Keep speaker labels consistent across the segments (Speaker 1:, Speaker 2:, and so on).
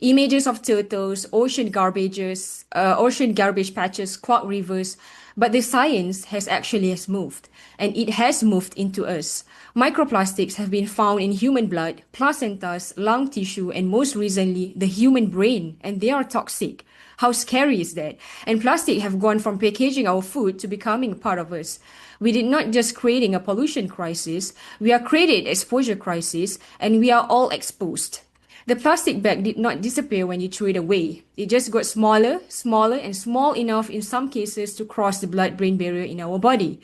Speaker 1: Images of turtles, ocean garbage patches, clogged rivers, but the science has moved, and it has moved into us. Microplastics have been found in human blood, placentas, lung tissue, and most recently, the human brain, and they are toxic. How scary is that? And plastic have gone from packaging our food to becoming part of us. We did not just creating a pollution crisis, we are created exposure crisis, and we are all exposed. The plastic bag did not disappear when you threw it away. It just got smaller, smaller, and small enough in some cases to cross the blood-brain barrier in our body.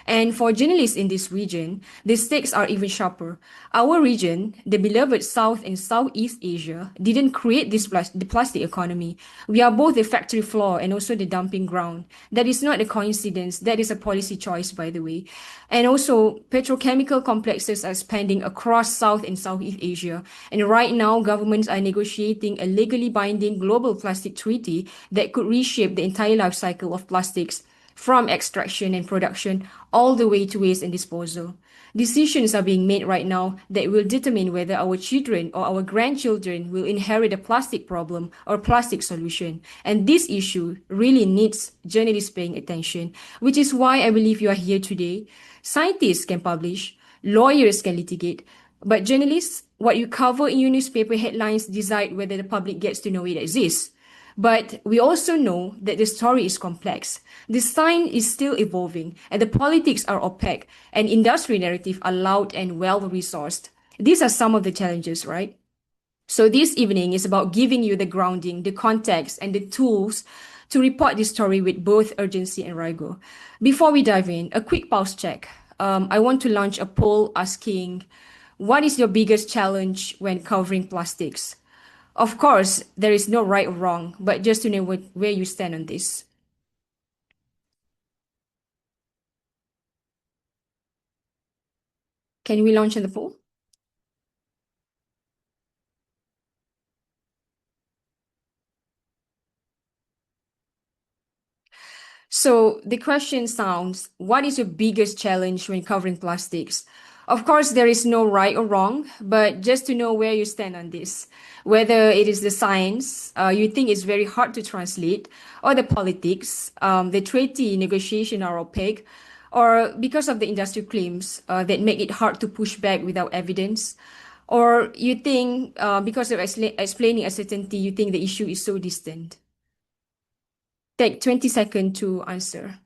Speaker 1: And for journalists in this region, the stakes are even sharper. Our region, the beloved South and Southeast Asia, didn't create the plastic economy. We are both the factory floor and also the dumping ground. That is not a coincidence. That is a policy choice, by the way. And also, petrochemical complexes are expanding across South and Southeast Asia. And right now, governments are negotiating a legally binding global plastic treaty that could reshape the entire life cycle of plastics from extraction and production all the way to waste and disposal. Decisions are being made right now that will determine whether our children or our grandchildren will inherit a plastic problem or plastic solution. And this issue really needs journalists paying attention, which is why I believe you are here today. Scientists can publish, lawyers can litigate, but journalists, what you cover in your newspaper headlines decide whether the public gets to know it exists. But we also know that the story is complex. The science is still evolving, and the politics are opaque, and industry narrative are loud and well-resourced. These are some of the challenges, right? So this evening is about giving you the grounding, the context, and the tools to report this story with both urgency and rigor. Before we dive in, a quick pulse check. I want to launch a poll asking, what is your biggest challenge when covering plastics? Of course, there is no right or wrong, but just to know where you stand on this. Can we launch in the poll? So the question sounds, what is your biggest challenge when covering plastics? Of course, there is no right or wrong, but just to know where you stand on this, whether it is the science you think is very hard to translate, or the politics, the treaty negotiation are opaque, or because of the industry claims that make it hard to push back without evidence, or you think because of explaining a certainty, you think the issue is so distant. Take 20 seconds to answer.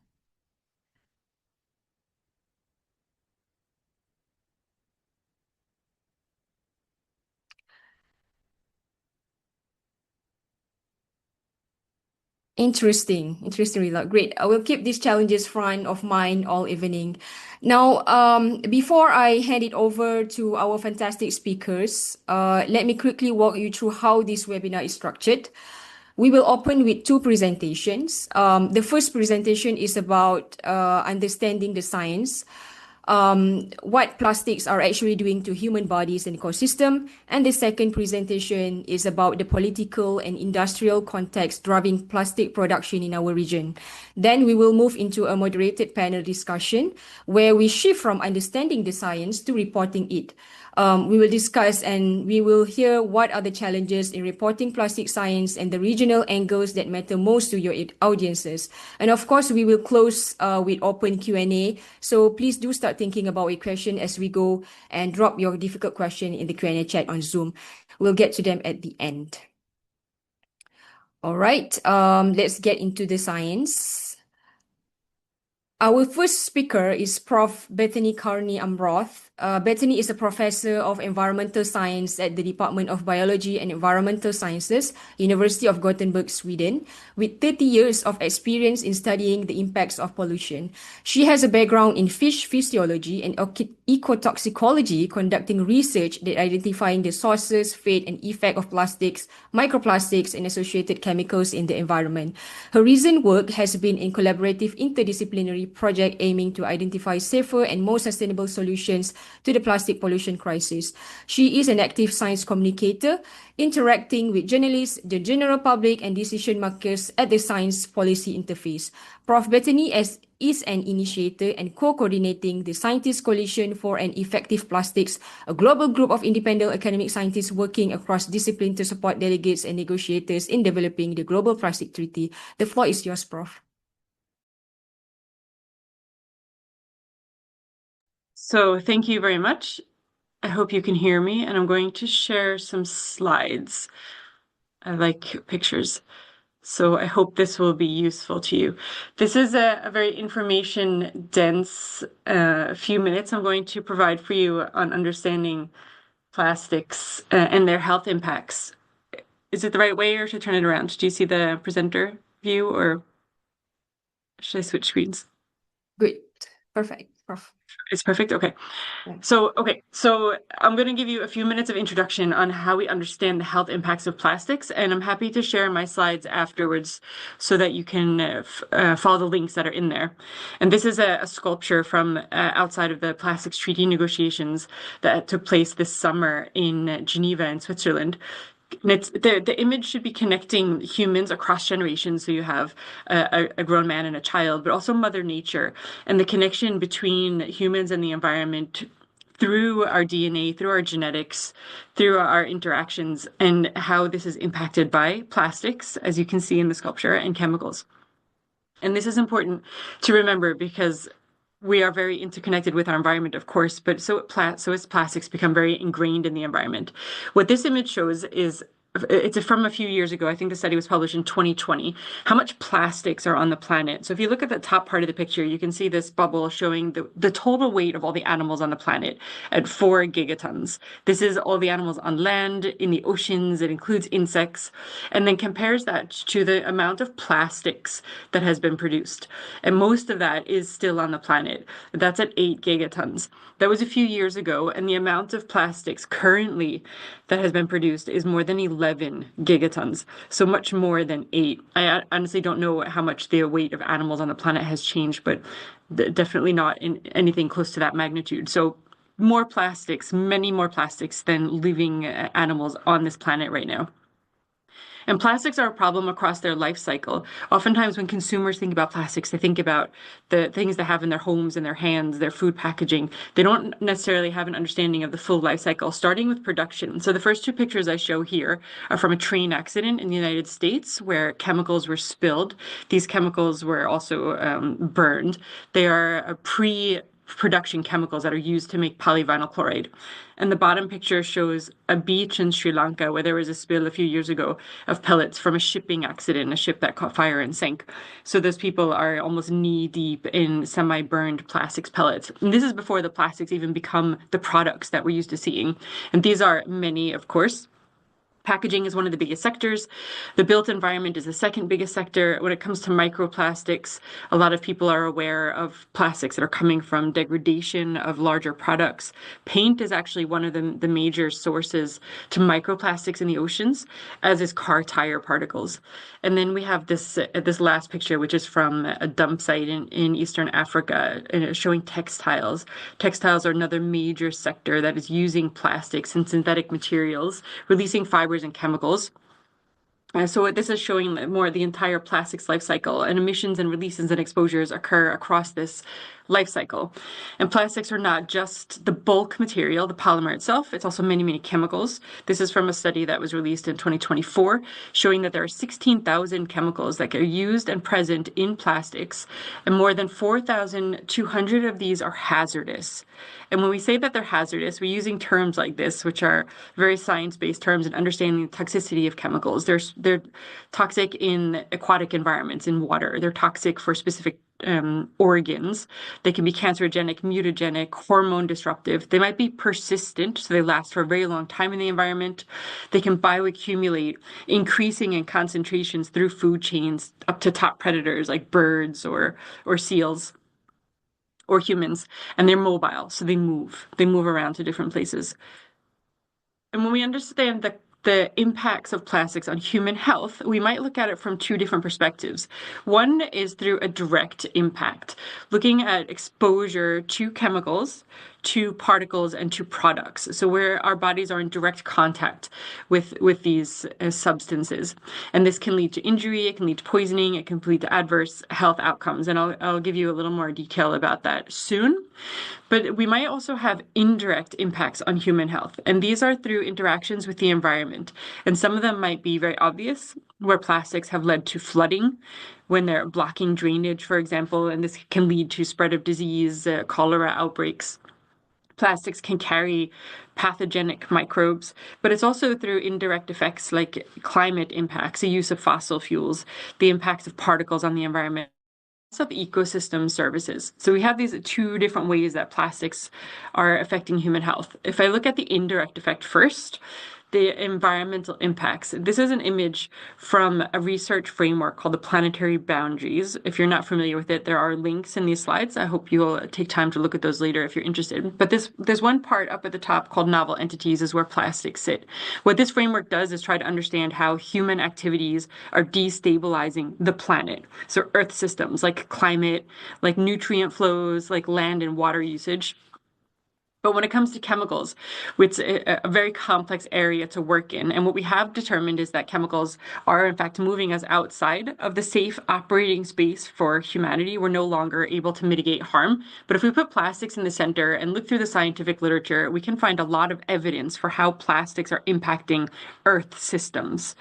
Speaker 1: Interesting result. Great. I will keep these challenges front of mind all evening. Now, before I hand it over to our fantastic speakers, let me quickly walk you through how this webinar is structured. We will open with two presentations. The first presentation is about understanding the science, what plastics are actually doing to human bodies and ecosystem. And the second presentation is about the political and industrial context driving plastic production in our region. Then we will move into a moderated panel discussion where we shift from understanding the science to reporting it. We will discuss and we will hear what are the challenges in reporting plastic science and the regional angles that matter most to your audiences. And of course, we will close with open Q&A. So please do start thinking about a question as we go and drop your difficult question in the Q&A chat on Zoom. We'll get to them at the end. All right, let's get into the science. Our first speaker is Prof. Bethany Carney Amroth. Bethany is a professor of environmental science at the Department of Biology and Environmental Sciences, University of Gothenburg, Sweden, with 30 years of experience in studying the impacts of pollution. She has a background in fish physiology and ecotoxicology, conducting research that identifying the sources, fate, and effect of plastics, microplastics, and associated chemicals in the environment. Her recent work has been in collaborative interdisciplinary project aiming to identify safer and more sustainable solutions to the plastic pollution crisis. She is an active science communicator, interacting with journalists, the general public, and decision makers at the science policy interface. Prof. Bethany is an initiator and co-coordinating the Scientist Coalition for an Effective Plastics, a global group of independent academic scientists working across disciplines to support delegates and negotiators in developing the Global Plastic Treaty. The floor is yours, Prof.
Speaker 2: So thank you very much. I hope you can hear me, and I'm going to share some slides. I like pictures, so I hope this will be useful to you. This is a very information-dense few minutes I'm going to provide for you on understanding plastics and their health impacts. Is it the right way, or should I turn it around? Do you see the presenter view, or should I switch screens?
Speaker 1: Good. Perfect, Prof.
Speaker 2: It's perfect? Okay.
Speaker 1: Yeah.
Speaker 2: So I'm going to give you a few minutes of introduction on how we understand the health impacts of plastics, and I'm happy to share my slides afterwards so that you can follow the links that are in there. And this is a sculpture from outside of the Plastics Treaty negotiations that took place this summer in Geneva in Switzerland. And the image should be connecting humans across generations. So you have a grown man and a child, but also Mother Nature and the connection between humans and the environment through our DNA, through our genetics, through our interactions, and how this is impacted by plastics, as you can see in the sculpture, and chemicals. And this is important to remember because we are very interconnected with our environment, of course, but so as plastics become very ingrained in the environment. What this image shows is it's from a few years ago. I think the study was published in 2020. How much plastics are on the planet? So if you look at the top part of the picture, you can see this bubble showing the total weight of all the animals on the planet at 4 gigatons. This is all the animals on land, in the oceans. It includes insects, and then compares that to the amount of plastics that has been produced. And most of that is still on the planet. That's at 8 gigatons. That was a few years ago, and the amount of plastics currently that has been produced is more than 11 gigatons, so much more than 8. I honestly don't know how much the weight of animals on the planet has changed, but definitely not in anything close to that magnitude. So more plastics, many more plastics than living animals on this planet right now. And plastics are a problem across their life cycle. Oftentimes, when consumers think about plastics, they think about the things they have in their homes, in their hands, their food packaging. They don't necessarily have an understanding of the full life cycle, starting with production. So the first two pictures I show here are from a train accident in the United States where chemicals were spilled. These chemicals were also burned. They are a pre-production chemicals that are used to make polyvinyl chloride. And the bottom picture shows a beach in Sri Lanka where there was a spill a few years ago of pellets from a shipping accident, a ship that caught fire and sank. So those people are almost knee deep in semi-burned plastics pellets. And this is before the plastics even become the products that we're used to seeing. And these are many, of course. Packaging is one of the biggest sectors. The built environment is the second biggest sector. When it comes to microplastics, a lot of people are aware of plastics that are coming from degradation of larger products. Paint is actually one of the major sources to microplastics in the oceans, as is car tire particles. And then we have this last picture, which is from a dump site in Eastern Africa, showing textiles. Textiles are another major sector that is using plastics and synthetic materials, releasing fibers and chemicals. So this is showing more the entire plastics life cycle, and emissions and releases and exposures occur across this life cycle. And plastics are not just the bulk material, the polymer itself, it's also many, many chemicals. This is from a study that was released in 2024, showing that there are 16,000 chemicals that are used and present in plastics, and more than 4,200 of these are hazardous. And when we say that they're hazardous, we're using terms like this, which are very science-based terms and understanding the toxicity of chemicals. They're toxic in aquatic environments, in water. They're toxic for specific organs. They can be cancerogenic, mutagenic, hormone disruptive. They might be persistent, so they last for a very long time in the environment. They can bioaccumulate, increasing in concentrations through food chains up to top predators like birds or seals or humans, and they're mobile, so they move around to different places. And when we understand the impacts of plastics on human health, we might look at it from two different perspectives. One is through a direct impact, looking at exposure to chemicals, to particles, and to products. So where our bodies are in direct contact with these substances. And this can lead to injury, it can lead to poisoning, it can lead to adverse health outcomes. And I'll give you a little more detail about that soon. But we might also have indirect impacts on human health, and these are through interactions with the environment. And some of them might be very obvious, where plastics have led to flooding, when they're blocking drainage, for example, and this can lead to spread of disease, cholera outbreaks. Plastics can carry pathogenic microbes, but it's also through indirect effects like climate impacts, the use of fossil fuels, the impacts of particles on the environment, of ecosystem services. So we have these two different ways that plastics are affecting human health. If I look at the indirect effect first, the environmental impacts. This is an image from a research framework called the Planetary Boundaries. If you're not familiar with it, there are links in these slides. I hope you'll take time to look at those later if you're interested. But there's one part up at the top called Novel Entities, is where plastics sit. What this framework does is try to understand how human activities are destabilizing the planet. So Earth systems like climate, like nutrient flows, like land and water usage. But when it comes to chemicals, it's a very complex area to work in. And what we have determined is that chemicals are, in fact, moving us outside of the safe operating space for humanity. We're no longer able to mitigate harm. But if we put plastics in the center and look through the scientific literature, we can find a lot of evidence for how plastics are impacting Earth systems.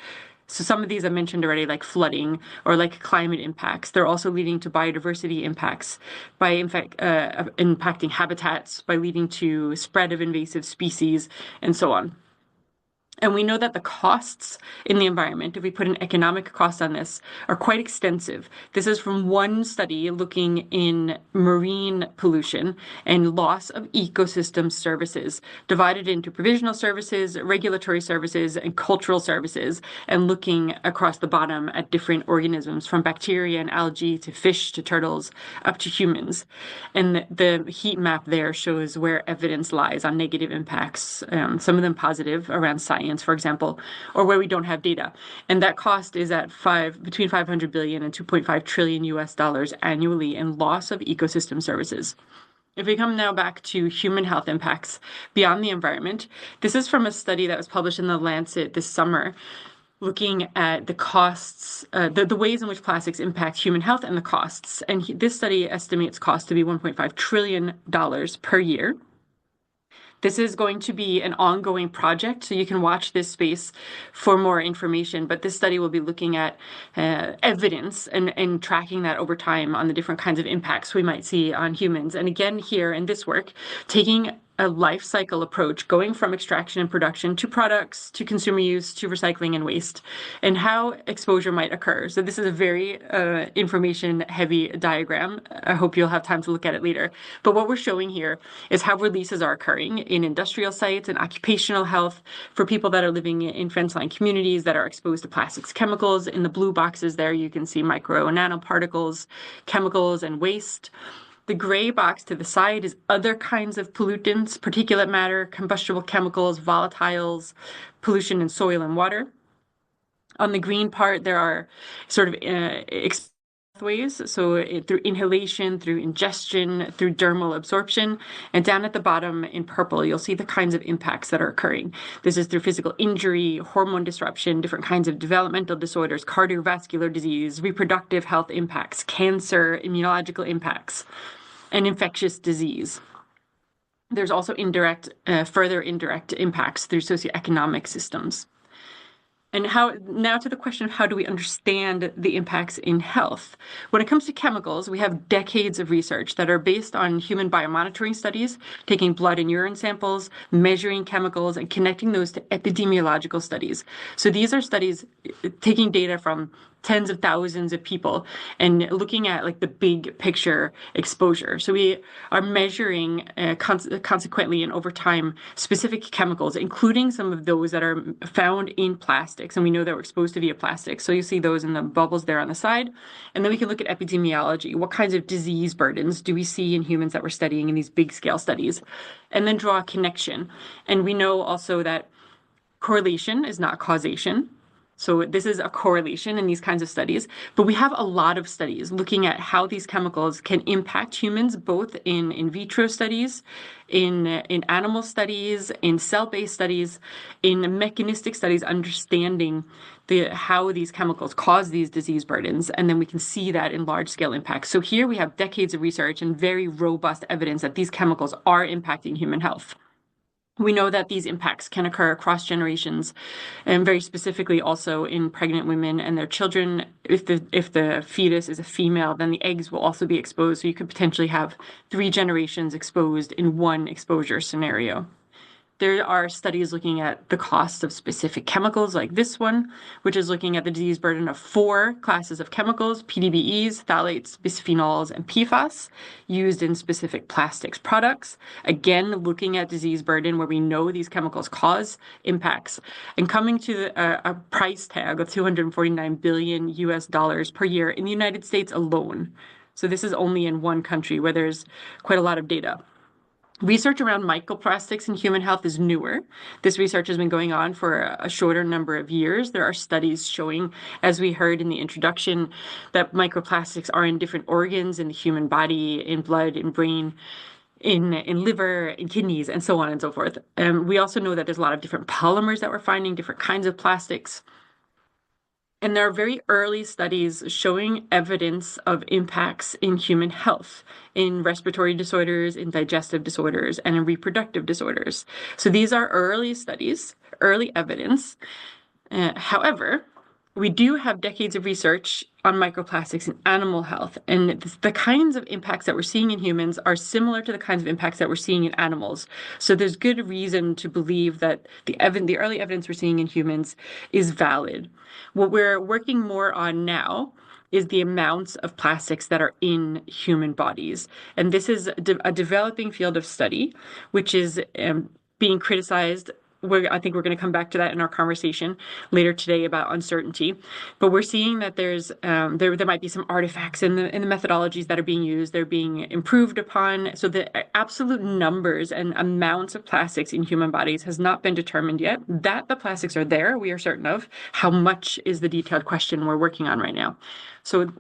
Speaker 2: So some of these I mentioned already, like flooding or like climate impacts. They're also leading to biodiversity impacts by impacting habitats, by leading to spread of invasive species, and so on. And we know that the costs in the environment, if we put an economic cost on this, are quite extensive. This is from one study looking in marine pollution and loss of ecosystem services, divided into provisional services, regulatory services, and cultural services, and looking across the bottom at different organisms, from bacteria and algae to fish to turtles up to humans. And the heat map there shows where evidence lies on negative impacts, some of them positive around science, for example, or where we don't have data. And that cost is at between 500 billion and 2.5 trillion US dollars annually in loss of ecosystem services. If we come now back to human health impacts beyond the environment, this is from a study that was published in The Lancet this summer, looking at the costs, the ways in which plastics impact human health and the costs. And this study estimates costs to be $1.5 trillion per year. This is going to be an ongoing project, so you can watch this space for more information. But this study will be looking at evidence and tracking that over time on the different kinds of impacts we might see on humans. And again, here in this work, taking a life cycle approach, going from extraction and production to products, to consumer use, to recycling and waste, and how exposure might occur. So this is a very information-heavy diagram. I hope you'll have time to look at it later. But what we're showing here is how releases are occurring in industrial sites and occupational health for people that are living in fence-line communities that are exposed to plastics chemicals. In the blue boxes there, you can see micro and nanoparticles, chemicals, and waste. The gray box to the side is other kinds of pollutants, particulate matter, combustible chemicals, volatiles, pollution in soil and water. On the green part, there are sort of pathways, so through inhalation, through ingestion, through dermal absorption. And down at the bottom in purple, you'll see the kinds of impacts that are occurring. This is through physical injury, hormone disruption, different kinds of developmental disorders, cardiovascular disease, reproductive health impacts, cancer, immunological impacts, and infectious disease. There's also further indirect impacts through socioeconomic systems. And now to the question of how do we understand the impacts in health? When it comes to chemicals, we have decades of research that are based on human biomonitoring studies, taking blood and urine samples, measuring chemicals, and connecting those to epidemiological studies. So these are studies taking data from tens of thousands of people and looking at like the big picture exposure. So we are measuring consequently and over time specific chemicals, including some of those that are found in plastics. And we know that we're exposed to via plastic. So you see those in the bubbles there on the side. And then we can look at epidemiology. What kinds of disease burdens do we see in humans that we're studying in these big scale studies? And then draw a connection. And we know also that Correlation is not causation. So this is a correlation in these kinds of studies, but we have a lot of studies looking at how these chemicals can impact humans, both in vitro studies, in animal studies, in cell-based studies, in mechanistic studies, understanding how these chemicals cause these disease burdens, and then we can see that in large-scale impacts. So here we have decades of research and very robust evidence that these chemicals are impacting human health. We know that these impacts can occur across generations, and very specifically also in pregnant women and their children. If the fetus is a female, then the eggs will also be exposed. So you could potentially have 3 generations exposed in one exposure scenario. There are studies looking at the cost of specific chemicals, like this one, which is looking at the disease burden of 4 classes of chemicals: PDBEs, phthalates, bisphenols, and PFAS, used in specific plastics products. Again, looking at disease burden where we know these chemicals cause impacts, and coming to a price tag of $249 billion US per year in the United States alone. So this is only in one country where there's quite a lot of data. Research around microplastics in human health is newer. This research has been going on for a shorter number of years. There are studies showing, as we heard in the introduction, that microplastics are in different organs in the human body, in blood, in brain, in liver, in kidneys, and so on and so forth. We also know that there's a lot of different polymers that we're finding, different kinds of plastics. And there are very early studies showing evidence of impacts in human health, in respiratory disorders, in digestive disorders, and in reproductive disorders. So these are early studies, early evidence. However, we do have decades of research on microplastics in animal health, and the kinds of impacts that we're seeing in humans are similar to the kinds of impacts that we're seeing in animals. So there's good reason to believe that the early evidence we're seeing in humans is valid. What we're working more on now is the amounts of plastics that are in human bodies. And this is a developing field of study, which is being criticized. I think we're going to come back to that in our conversation later today about uncertainty. But we're seeing that there might be some artifacts in the methodologies that are being used. They're being improved upon. So the absolute numbers and amounts of plastics in human bodies has not been determined yet. That the plastics are there, we are certain of. How much is the detailed question we're working on right now. So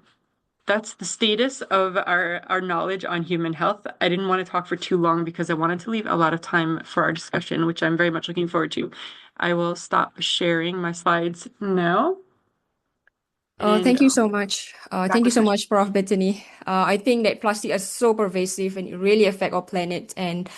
Speaker 2: that's the status of our knowledge on human health. I didn't want to talk for too long because I wanted to leave a lot of time for our discussion, which I'm very much looking forward to. I will stop sharing my slides now.
Speaker 1: Thank
Speaker 2: And
Speaker 1: you so much.
Speaker 2: back
Speaker 1: Thank you
Speaker 2: with
Speaker 1: so
Speaker 2: questions.
Speaker 1: much, Prof. Bethany. I think that plastic is so pervasive and it really affect our planet and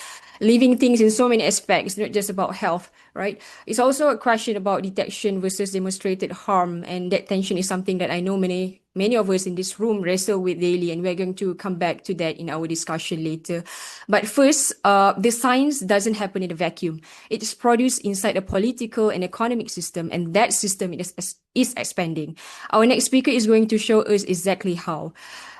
Speaker 1: living things in so many aspects, not just about health, right? It's also a question about detection versus demonstrated harm, and that tension is something that I know many of us in this room wrestle with daily, and we're going to come back to that in our discussion later. But first, the science doesn't happen in a vacuum. It is produced inside a political and economic system, and that system is expanding. Our next speaker is going to show us exactly how.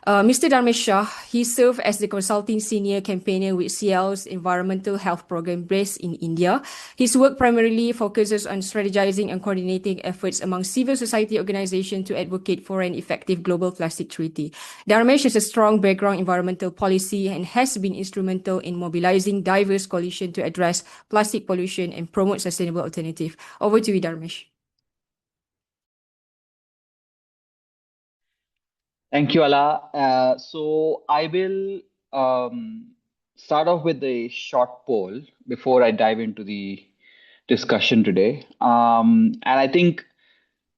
Speaker 1: Mr. Dharmesh Shah, he served as the consulting senior campaigner with CL's environmental health program based in India. His work primarily focuses on strategizing and coordinating efforts among civil society organizations to advocate for an effective global plastic treaty. Dharmesh has a strong background in environmental policy and has been instrumental in mobilizing diverse coalitions to address plastic pollution and promote sustainable alternatives. Over to you, Dharmesh.
Speaker 3: Thank you, Ala. So I will start off with a short poll before I dive into the discussion today. And I think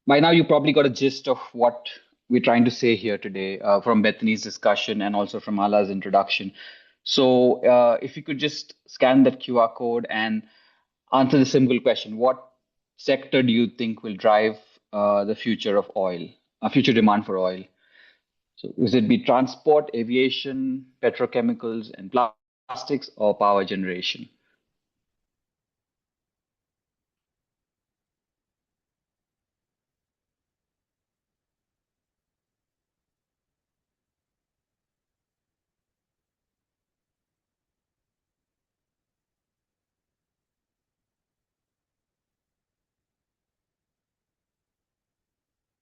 Speaker 3: by now you probably got a gist of what we're trying to say here today from Bethany's discussion and also from Ala's introduction. So if you could just scan that QR code and answer the simple question: what sector do you think will drive the future of oil, future demand for oil? So, would it be transport, aviation, petrochemicals, and plastics, or power generation?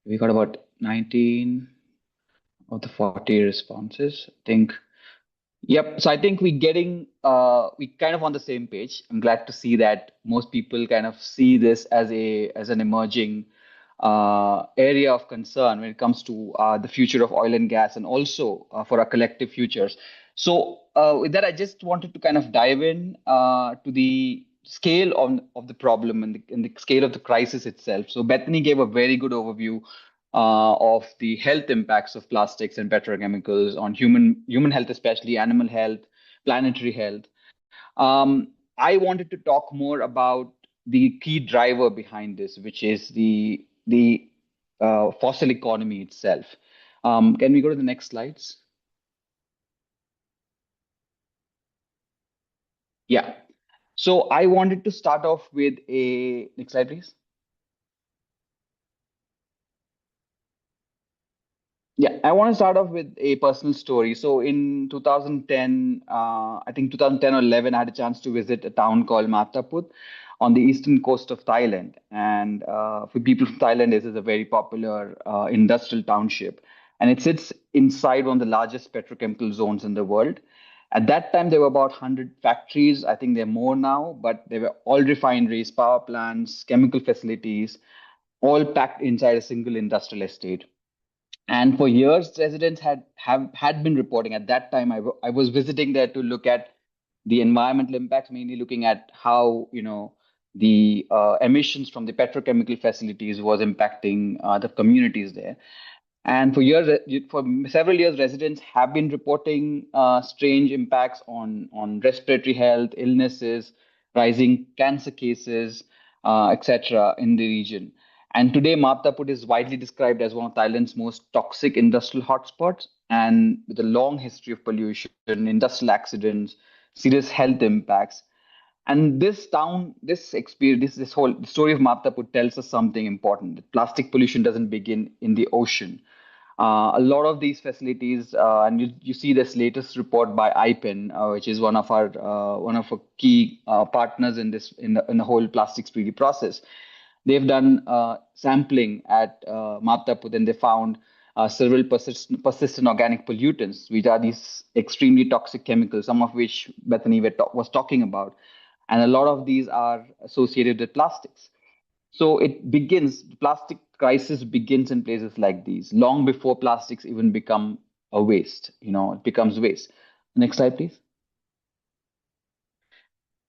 Speaker 3: We got about 19 of the 40 responses. I think Yep. So I think we kind of on the same page. I'm glad to see that most people kind of see this as an emerging area of concern when it comes to the future of oil and gas, and also for our collective futures. So with that, I just wanted to kind of dive in to the scale of the problem and the scale of the crisis itself. So Bethany gave a very good overview of the health impacts of plastics and petrochemicals on human health, especially animal health, planetary health. I wanted to talk more about the key driver behind this, which is the fossil economy itself. Can we go to the next slides? Yeah. So I wanted to start off with a next slide, please. Yeah, I want to start off with a personal story. So in 2010, I think 2010 or 11, I had a chance to visit a town called Mataput on the eastern coast of Thailand. And for people from Thailand, this is a very popular industrial township. And it sits inside one of the largest petrochemical zones in the world. At that time, there were about 100 factories. I think there are more now, but they were all refineries, power plants, chemical facilities, all packed inside a single industrial estate. And for years, residents had been reporting. At that time, I was visiting there to look at the environmental impacts, mainly looking at how the emissions from the petrochemical facilities was impacting the communities there. And for several years, residents have been reporting strange impacts on respiratory health, illnesses, rising cancer cases, etc. in the region. And today, Maptaput is widely described as one of Thailand's most toxic industrial hotspots, and with a long history of pollution, industrial accidents, serious health impacts. And this town, this experience, this whole the story of Maptaput tells us something important. That plastic pollution doesn't begin in the ocean. A lot of these facilities, and you see this latest report by IPEN, which is one of our key partners in the whole plastics treaty process. They've done sampling at Maptaput, and they found several persistent organic pollutants, which are these extremely toxic chemicals, some of which Bethany was talking about. And a lot of these are associated with plastics. So the plastic crisis begins in places like these, long before plastics even become a waste. It becomes waste. Next slide, please.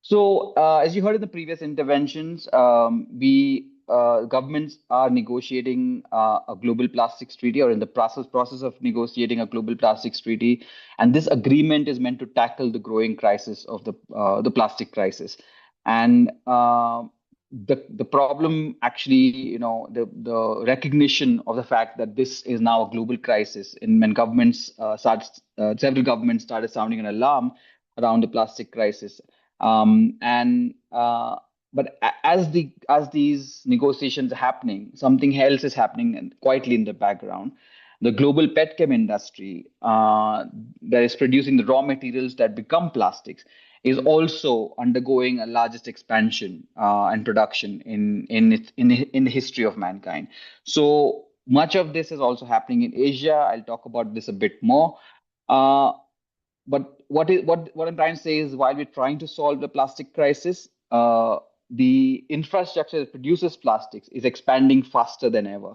Speaker 3: So, as you heard in the previous interventions, we governments are negotiating a global plastics treaty, or in the process of negotiating a global plastics treaty, and this agreement is meant to tackle the growing crisis of the plastic crisis. And the problem actually, the recognition of the fact that this is now a global crisis, and when several governments started sounding an alarm around the plastic crisis. And but as these negotiations are happening, something else is happening and quietly in the background. The global petchem industry that is producing the raw materials that become plastics is also undergoing a largest expansion and production in the history of mankind. So much of this is also happening in Asia. I'll talk about this a bit more. Uh, but what I'm trying to say is, while we're trying to solve the plastic crisis, the infrastructure that produces plastics is expanding faster than ever.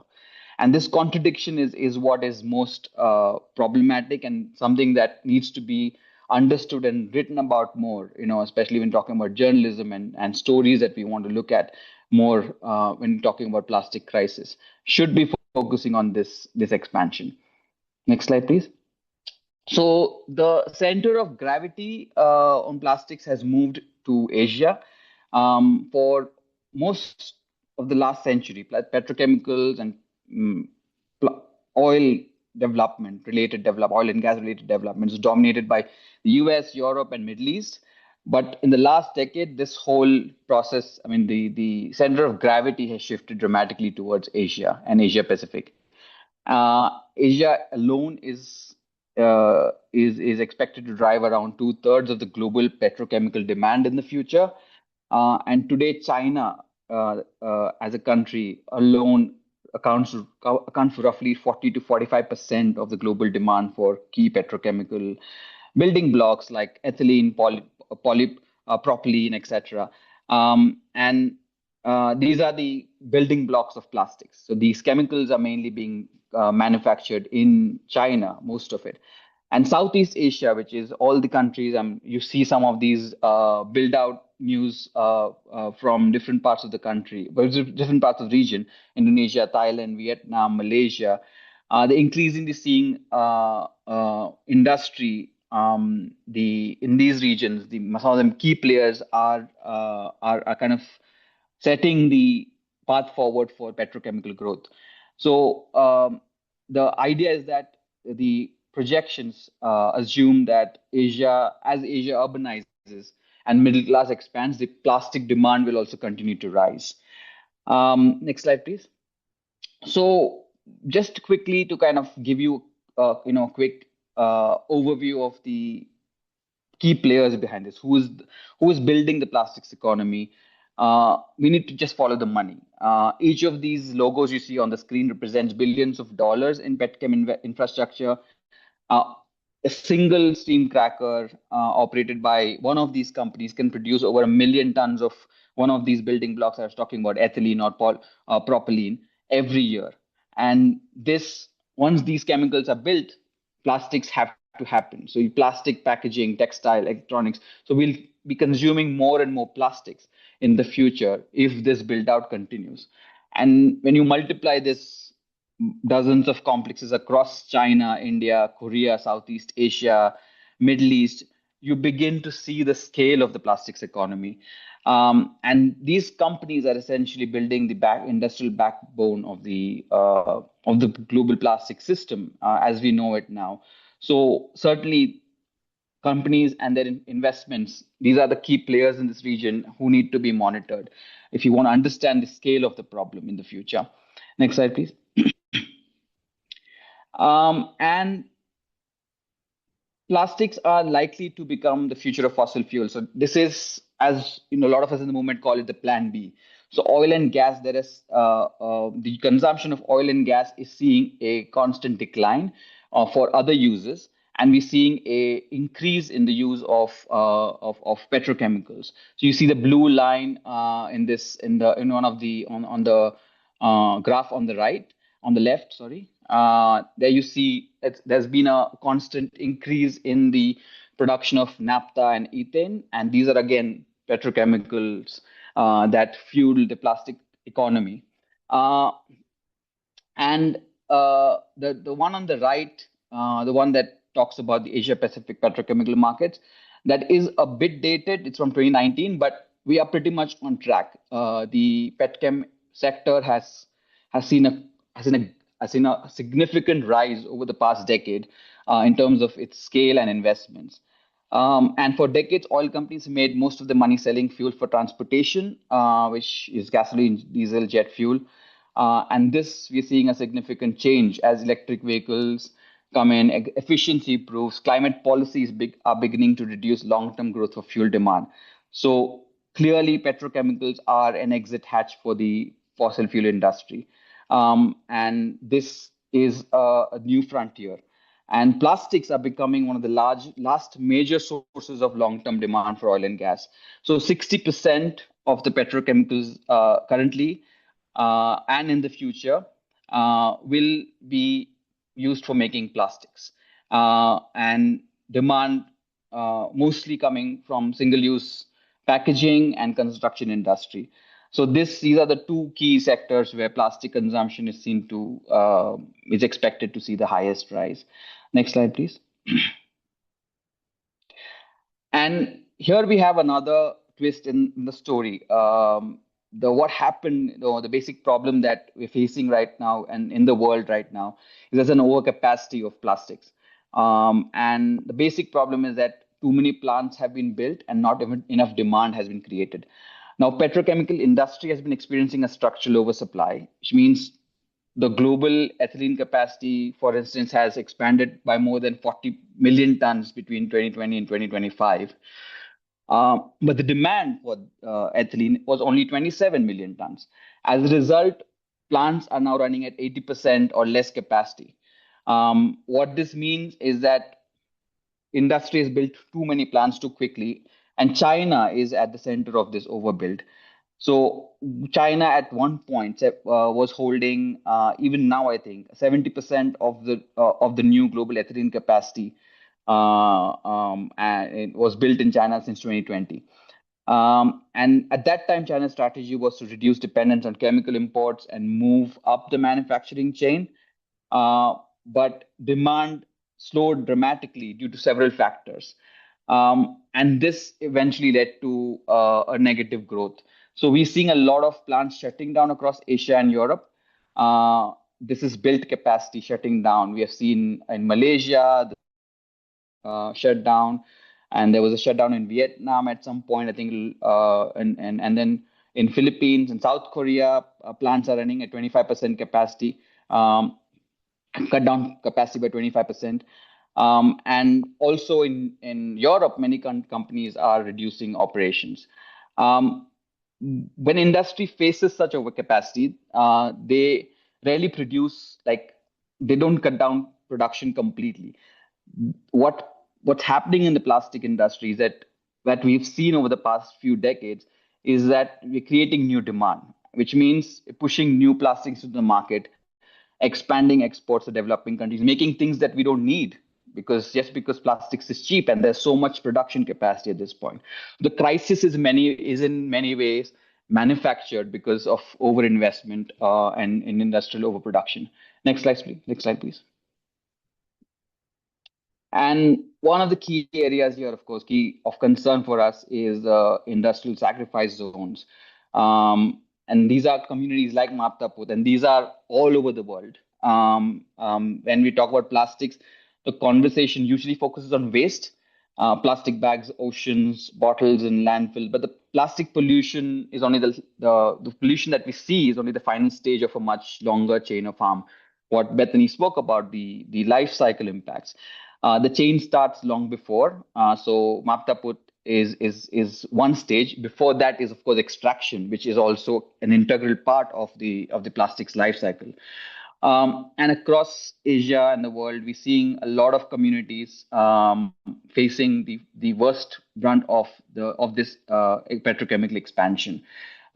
Speaker 3: And this contradiction is what is most problematic, and something that needs to be understood and written about more, especially when talking about journalism and stories that we want to look at more when talking about plastic crisis. Should be focusing on this expansion. Next slide, please. So the center of gravity on plastics has moved to Asia for most of the last century. Petrochemicals and mm, oil oil and gas related developments is dominated by the US, Europe, and Middle East. But in the last decade, this whole process, I mean, the center of gravity has shifted dramatically towards Asia and Asia Pacific. Asia alone is expected to drive around two-thirds of the global petrochemical demand in the future. And today, China, as a country alone, account for roughly 40 to 45% of the global demand for key petrochemical building blocks like ethylene, propylene, etc. And these are the building blocks of plastics. So these chemicals are mainly being manufactured in China, most of it. And Southeast Asia, which is all the countries, you see some of these build out news from different parts of the country, but different parts of the region, Indonesia, Thailand, Vietnam, Malaysia. They're increasingly seeing industry in these regions. Some of them key players are kind of setting the path forward for petrochemical growth. So the idea is that the projections assume that as Asia urbanizes and middle class expands, the plastic demand will also continue to rise. Next slide, please. So just quickly to kind of give you a quick overview of the key players behind this. Who is building the plastics economy? We need to just follow the money. Each of these logos you see on the screen represents billions of dollars in petchem infrastructure. Uh, a single steam cracker operated by one of these companies can produce over 1 million tons of one of these building blocks I was talking about, ethylene or propylene, every year. And once these chemicals are built, plastics have to happen. So plastic packaging, textile, electronics. So we'll be consuming more and more plastics in the future if this build out continues. And when you multiply this dozens of complexes across China, India, Korea, Southeast Asia, Middle East, you begin to see the scale of the plastics economy. And these companies are essentially building the industrial backbone of the global plastic system as we know it now. So certainly, companies and their investments, these are the key players in this region who need to be monitored if you want to understand the scale of the problem in the future. Next slide, please. And plastics are likely to become the future of fossil fuels. So this is, as you know, a lot of us in the movement call it the plan B. So oil and gas, the consumption of oil and gas is seeing a constant decline for other uses, and we're seeing a increase in the use of petrochemicals. So you see the blue line in one of the on the graph on the left, sorry. There you see there's been a constant increase in the production of naphtha and ethane, and these are again petrochemicals that fuel the plastic economy. And the one on the right, the one that talks about the Asia Pacific petrochemical markets, that is a bit dated. It's from 2019, but we are pretty much on track. The petchem sector has seen a significant rise over the past decade in terms of its scale and investments. And for decades, oil companies made most of the money selling fuel for transportation, which is gasoline, diesel, jet fuel. And this, we're seeing a significant change as electric vehicles come in, efficiency improves, climate policies are beginning to reduce long-term growth of fuel demand. So clearly, petrochemicals are an exit hatch for the fossil fuel industry. And this is a new frontier. And plastics are becoming one of the last major sources of long-term demand for oil and gas. So 60% of the petrochemicals currently and in the future will be used for making plastics. And demand mostly coming from single-use packaging and construction industry. So these are the two key sectors where plastic consumption is expected to see the highest rise. Next slide, please. And here we have another twist in the story. What happened, the basic problem that we're facing right now and in the world right now is there's an overcapacity of plastics. And the basic problem is that too many plants have been built and not even enough demand has been created. Now, petrochemical industry has been experiencing a structural oversupply, which means the global ethylene capacity, for instance, has expanded by more than 40 million tons between 2020 and 2025. But the demand for ethylene was only 27 million tons. As a result, plants are now running at 80% or less capacity. What this means is that industry has built too many plants too quickly, and China is at the center of this overbuild. So China at one point was holding, even now I think 70% of the new global ethylene capacity, and it was built in China since 2020. And at that time, China's strategy was to reduce dependence on chemical imports and move up the manufacturing chain. Uh, but demand slowed dramatically due to several factors. And this eventually led to a negative growth. So we're seeing a lot of plants shutting down across Asia and Europe. This is built capacity shutting down. We have seen in Malaysia, shut down, and there was a shutdown in Vietnam at some point, I think, and then in Philippines and South Korea, plants are running at 25% capacity, cut down capacity by 25%. And also in Europe, many companies are reducing operations. Um, when industry faces such overcapacity, they rarely produce, like, they don't cut down production completely. What's happening in the plastic industry is that we've seen over the past few decades is that we're creating new demand, which means pushing new plastics to the market, expanding exports to developing countries, making things that we don't need because plastics is cheap and there's so much production capacity at this point. The crisis is in many ways manufactured because of overinvestment and in industrial overproduction. Next slide, please. Next slide, please. And one of the key areas here, of course, key of concern for us is industrial sacrifice zones. And these are communities like Maptaput, and these are all over the world. When we talk about plastics, the conversation usually focuses on waste, plastic bags, oceans, bottles, and landfill. But the plastic pollution is only the pollution that we see is only the final stage of a much longer chain of harm. What Bethany spoke about, the life cycle impacts. The chain starts long before. So Maptaput is one stage. Before that is, of course, extraction, which is also an integral part of the plastics life cycle. And across Asia and the world, we're seeing a lot of communities facing the worst brunt of this petrochemical expansion.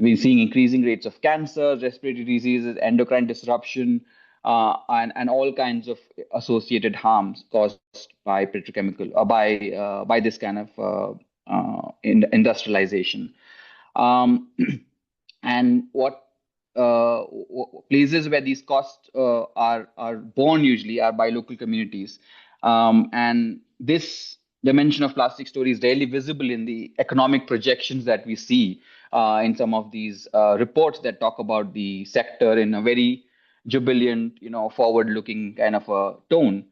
Speaker 3: We're seeing increasing rates of cancer, respiratory diseases, endocrine disruption, and all kinds of associated harms caused by petrochemical by this kind of industrialization. And what places where these costs are born usually are by local communities, and this dimension of plastic story is rarely visible in the economic projections that we see in some of these reports that talk about the sector in a very jubilant, forward-looking kind of a tone.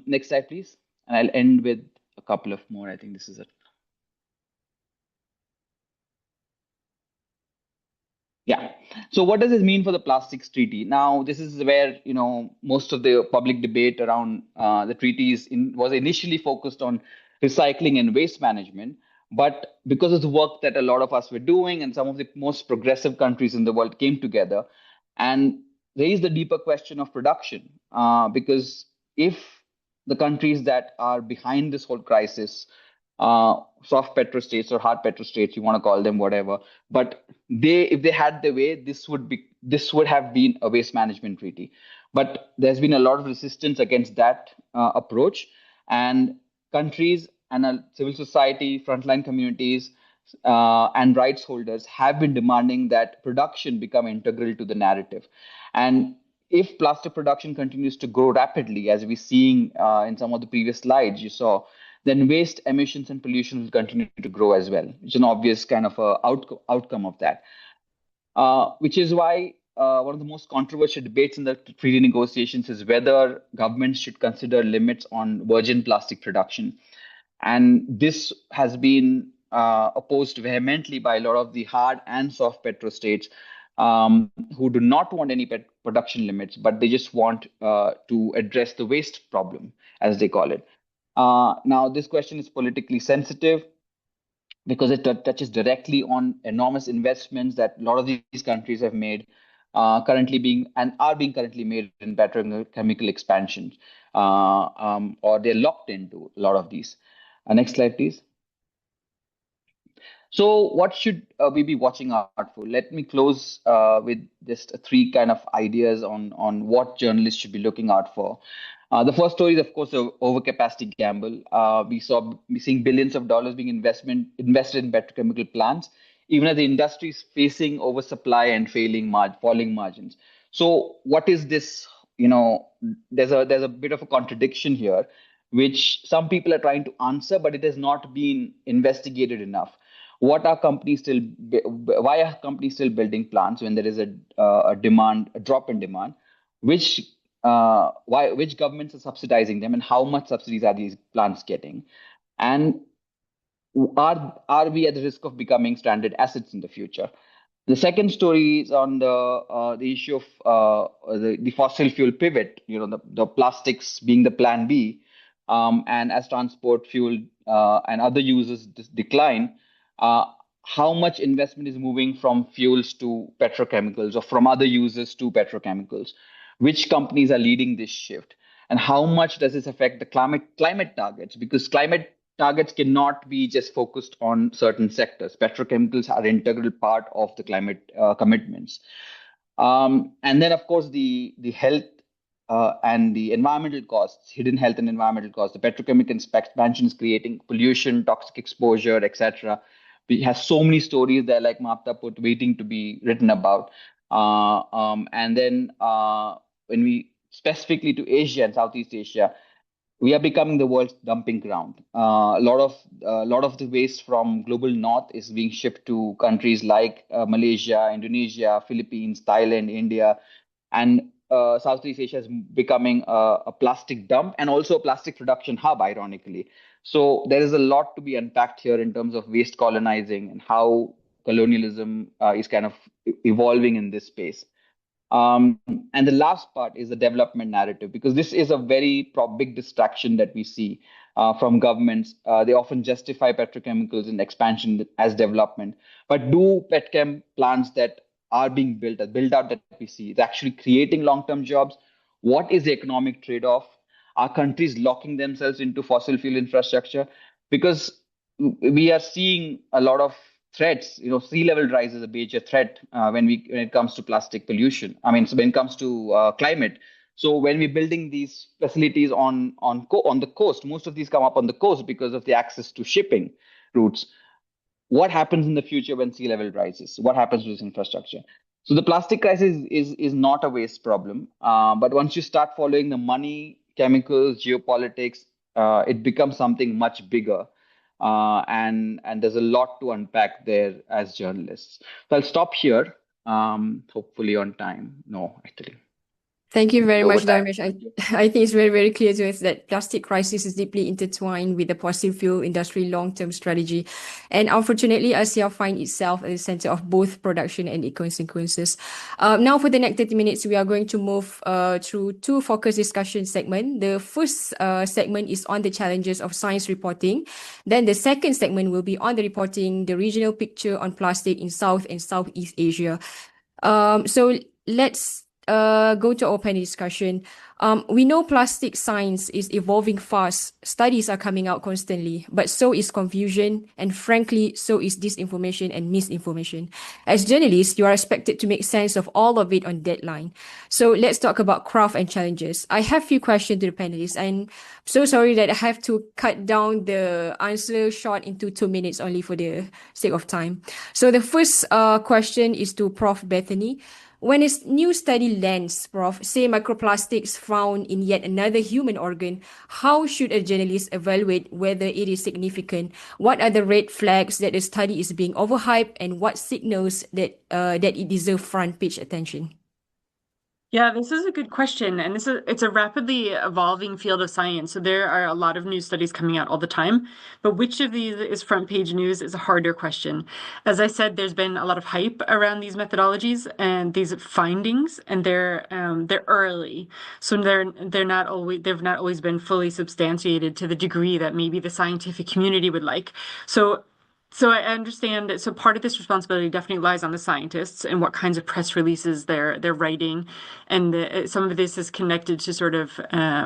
Speaker 3: Next slide, please. And I'll end with a couple of more. I think this is it. Yeah. So what does this mean for the plastics treaty? Now, this is where, most of the public debate around the treaties was initially focused on recycling and waste management. But because of the work that a lot of us were doing and some of the most progressive countries in the world came together and raised the deeper question of production. Because if the countries that are behind this whole crisis, soft petro states or hard petro states, you want to call them whatever, but if they had their way, this would have been a waste management treaty. But there's been a lot of resistance against that approach, and countries and civil society, frontline communities, and rights holders have been demanding that production become integral to the narrative. And if plastic production continues to grow rapidly, as we're seeing in some of the previous slides you saw, then waste emissions and pollution will continue to grow as well. It's an obvious kind of outcome of that. Which is why one of the most controversial debates in the treaty negotiations is whether governments should consider limits on virgin plastic production. And this has been opposed vehemently by a lot of the hard and soft petro states who do not want any production limits, but they just want to address the waste problem, as they call it. Now, this question is politically sensitive because it touches directly on enormous investments that a lot of these countries have made currently being and are being currently made in petrochemical expansion, or they're locked into a lot of these. Next slide, please. So, what should we be watching out for? Let me close with just three kind of ideas on what journalists should be looking out for. The first story is, of course, the overcapacity gamble. We're seeing billions of dollars being invested in petrochemical plants, even as the industry is facing oversupply and falling margins. So, what is this? There's a bit of a contradiction here, which some people are trying to answer, but it has not been investigated enough. Why are companies still building plants when there is a drop in demand? Which governments are subsidizing them, and how much subsidies are these plants getting? And are we at the risk of becoming stranded assets in the future? The second story is on the issue of the fossil fuel pivot. The plastics being the plan B, and as transport fuel and other uses decline, uh, how much investment is moving from fuels to petrochemicals, or from other uses to petrochemicals? Which companies are leading this shift, and how much does this affect the climate targets? Because climate targets cannot be just focused on certain sectors. Petrochemicals are an integral part of the climate commitments. And then, of course, the health and the environmental costs, hidden health and environmental costs. The petrochemical expansion is creating pollution, toxic exposure, etc. We have so many stories there, like Mapta put, waiting to be written about. And then when we specifically to Asia and Southeast Asia, we are becoming the world's dumping ground. A lot of the waste from global north is being shipped to countries like Malaysia, Indonesia, Philippines, Thailand, India, and Southeast Asia is becoming a plastic dump and also a plastic production hub, ironically. So there is a lot to be unpacked here in terms of waste colonizing and how colonialism is kind of evolving in this space. Um, and the last part is the development narrative, because this is a very big distraction that we see from governments. They often justify petrochemicals and expansion as development. But do petchem plants that are being built out that we see, is actually creating long-term jobs? What is the economic trade-off? Are countries locking themselves into fossil fuel infrastructure? Because we are seeing a lot of threats. Sea level rise is a major threat when it comes to plastic pollution. I mean, so when it comes to climate. So when we're building these facilities on the coast, most of these come up on the coast because of the access to shipping routes. What happens in the future when sea level rises? What happens to this infrastructure? So the plastic crisis is not a waste problem, but once you start following the money, chemicals, geopolitics, it becomes something much bigger, and there's a lot to unpack there as journalists. So I'll stop here, hopefully on time. No, actually,
Speaker 1: Thank you very
Speaker 3: over
Speaker 1: much,
Speaker 3: time.
Speaker 1: Dharmesh. I think it's very, very clear to us that plastic crisis is deeply intertwined with the fossil fuel industry long-term strategy. And unfortunately, Asia finds itself at the center of both production and consequences. Now, for the next 30 minutes, we are going to move through two focus discussion segments. The first segment is on the challenges of science reporting. Then the second segment will be on the reporting, the regional picture on plastic in South and Southeast Asia. So let's go to our panel discussion. We know plastic science is evolving fast. Studies are coming out constantly, but so is confusion, and frankly, so is disinformation and misinformation. As journalists, you are expected to make sense of all of it on deadline. So let's talk about craft and challenges. I have a few questions to the panelists, and I'm so sorry that I have to cut down the answer short into 2 minutes only for the sake of time. So the first question is to Prof. Bethany. When a new study lands, Prof., say microplastics found in yet another human organ, how should a journalist evaluate whether it is significant? What are the red flags that the study is being overhyped, and what signals that it deserves front page attention?
Speaker 2: Yeah, this is a good question, and it's a rapidly evolving field of science. So there are a lot of new studies coming out all the time, but which of these is front page news is a harder question. As I said, there's been a lot of hype around these methodologies and these findings, and they're early, so they've not always been fully substantiated to the degree that maybe the scientific community would like. So So I understand that. So part of this responsibility definitely lies on the scientists and what kinds of press releases they're writing, and some of this is connected to sort of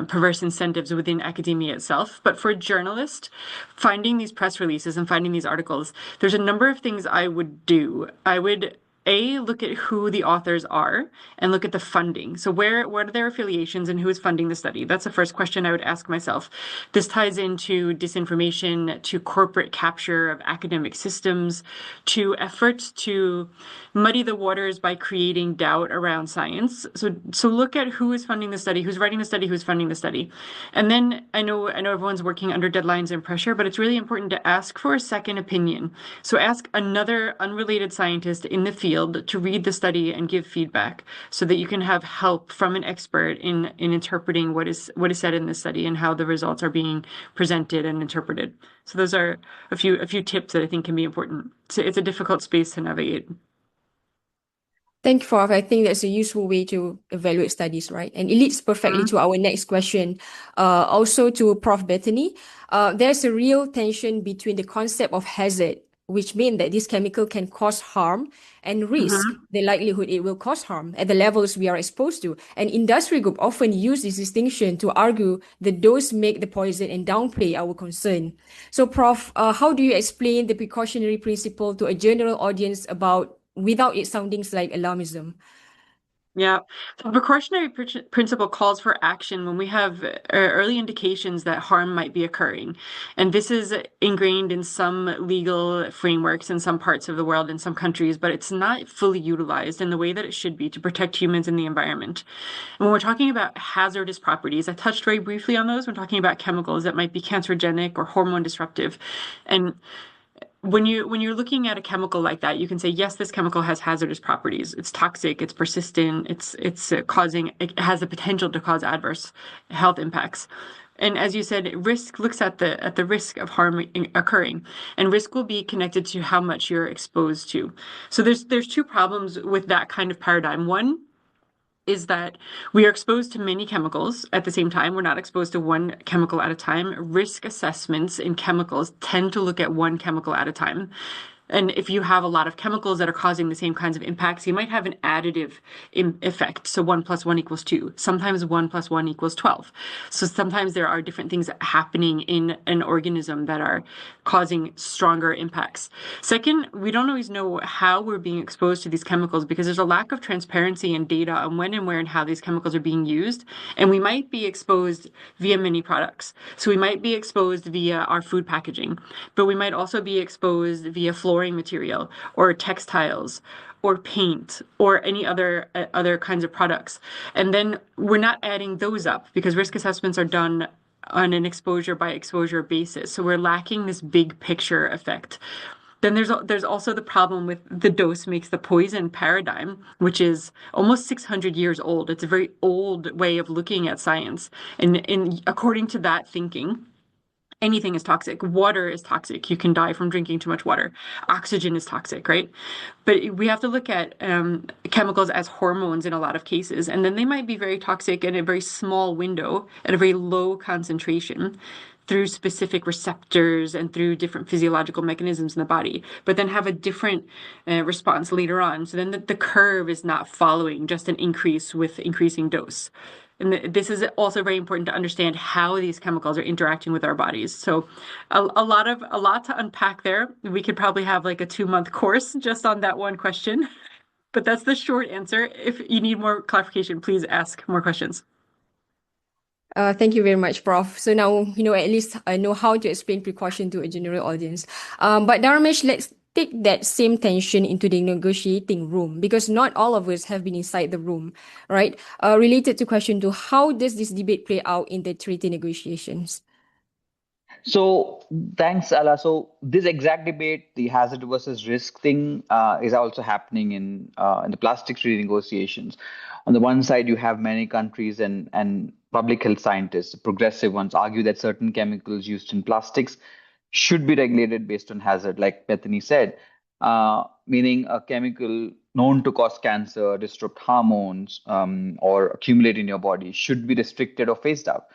Speaker 2: perverse incentives within academia itself. But for a journalist, finding these press releases and finding these articles, there's a number of things I would do. I would look at who the authors are and look at the funding. So what are their affiliations and who is funding the study? That's the first question I would ask myself. This ties into disinformation, to corporate capture of academic systems, to efforts to muddy the waters by creating doubt around science. So look at who is funding the study, who's writing the study, who's funding the study. And then I know everyone's working under deadlines and pressure, but it's really important to ask for a second opinion. So ask another unrelated scientist in the field to read the study and give feedback so that you can have help from an expert in interpreting what is said in this study and how the results are being presented and interpreted. So those are a few tips that I think can be important. It's a difficult space to navigate.
Speaker 1: Thank you, Prof. I think that's a useful way to evaluate studies, right? And it leads perfectly to our next question, also to Prof. Bethany. There's a real tension between the concept of hazard, which means that this chemical can cause harm, and risk, the likelihood it will cause harm at the levels we are exposed to. And industry group often use this distinction to argue that those make the poison and downplay our concern. So, Prof, how do you explain the precautionary principle to a general audience without it sounding like alarmism?
Speaker 2: Yeah, the precautionary principle calls for action when we have early indications that harm might be occurring. And this is ingrained in some legal frameworks in some parts of the world, in some countries, but it's not fully utilized in the way that it should be to protect humans and the environment. And when we're talking about hazardous properties, I touched very briefly on those when talking about chemicals that might be cancerogenic or hormone disruptive. And when you're looking at a chemical like that, you can say, yes, this chemical has hazardous properties. It's toxic, it's persistent, it has the potential to cause adverse health impacts. And as you said, risk looks at the risk of harm occurring, and risk will be connected to how much you're exposed to. So there's two problems with that kind of paradigm. One is that we are exposed to many chemicals at the same time. We're not exposed to one chemical at a time. Risk assessments in chemicals tend to look at one chemical at a time. And if you have a lot of chemicals that are causing the same kinds of impacts, you might have an additive effect. So 1 + 1 = 2. Sometimes 1 + 1 = 12. So sometimes there are different things happening in an organism that are causing stronger impacts. Second, we don't always know how we're being exposed to these chemicals because there's a lack of transparency and data on when and where and how these chemicals are being used. And we might be exposed via many products. So we might be exposed via our food packaging, but we might also be exposed via flooring material or textiles or paint or any other kinds of products. And then we're not adding those up because risk assessments are done on an exposure by exposure basis. So we're lacking this big picture effect. Then there's also the problem with the dose makes the poison paradigm, which is almost 600 years old. It's a very old way of looking at science. And according to that thinking, anything is toxic. Water is toxic. You can die from drinking too much water. Oxygen is toxic, right? But we have to look at chemicals as hormones in a lot of cases. And then they might be very toxic in a very small window at a very low concentration through specific receptors and through different physiological mechanisms in the body, but then have a different response later on. So then the curve is not following just an increase with increasing dose. And this is also very important to understand how these chemicals are interacting with our bodies. So a lot to unpack there. We could probably have like a 2-month course just on that one question, but that's the short answer. If you need more clarification, please ask more questions.
Speaker 1: Thank you very much, Prof. So now, at least I know how to explain precaution to a general audience. But Dharmesh, let's take that same tension into the negotiating room because not all of us have been inside the room, right? Related to question 2, how does this debate play out in the treaty negotiations?
Speaker 3: So thanks, Ala. So this exact debate, the hazard versus risk thing, is also happening in the plastics treaty negotiations. On the one side, you have many countries and public health scientists, progressive ones, argue that certain chemicals used in plastics should be regulated based on hazard, like Bethany said, meaning a chemical known to cause cancer, disrupt hormones, or accumulate in your body should be restricted or phased out.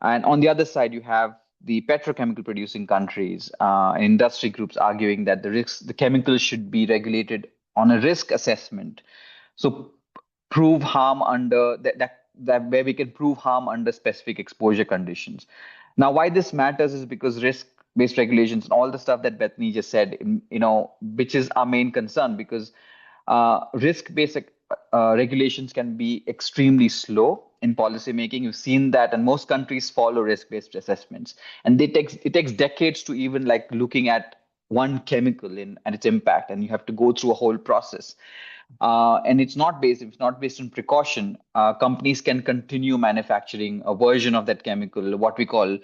Speaker 3: And on the other side, you have the petrochemical producing countries and industry groups arguing that the chemicals should be regulated on a risk assessment. So prove harm under that where we can prove harm under specific exposure conditions. Now, why this matters is because risk-based regulations and all the stuff that Bethany just said, which is our main concern, because risk-based regulations can be extremely slow in policy making. You've seen that, and most countries follow risk-based assessments, and it takes decades to even like looking at one chemical and its impact, and you have to go through a whole process. And it's not based on precaution. Companies can continue manufacturing a version of that chemical, what we call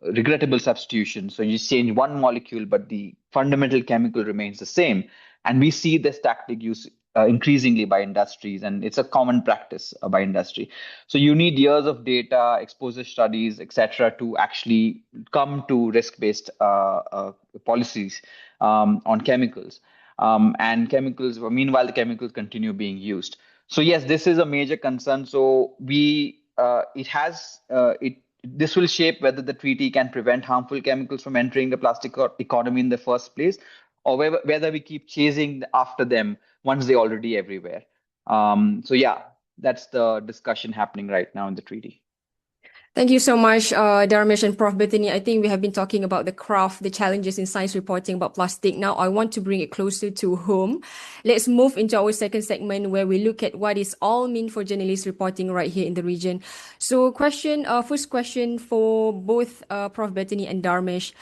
Speaker 3: regrettable substitution. So you change one molecule, but the fundamental chemical remains the same. And we see this tactic used increasingly by industries, and it's a common practice by industry. So you need years of data, exposure studies, etc., to actually come to risk-based policies on chemicals. And meanwhile, the chemicals continue being used. So yes, this is a major concern. So this will shape whether the treaty can prevent harmful chemicals from entering the plastic economy in the first place, or whether we keep chasing after them once they're already everywhere. So yeah, that's the discussion happening right now in the treaty.
Speaker 1: Thank you so much, Dharmesh and Prof. Bethany. I think we have been talking about the craft, the challenges in science reporting about plastic. Now, I want to bring it closer to home. Let's move into our second segment where we look at what is all mean for journalist reporting right here in the region. So, first question for both Prof. Bethany and Dharmesh.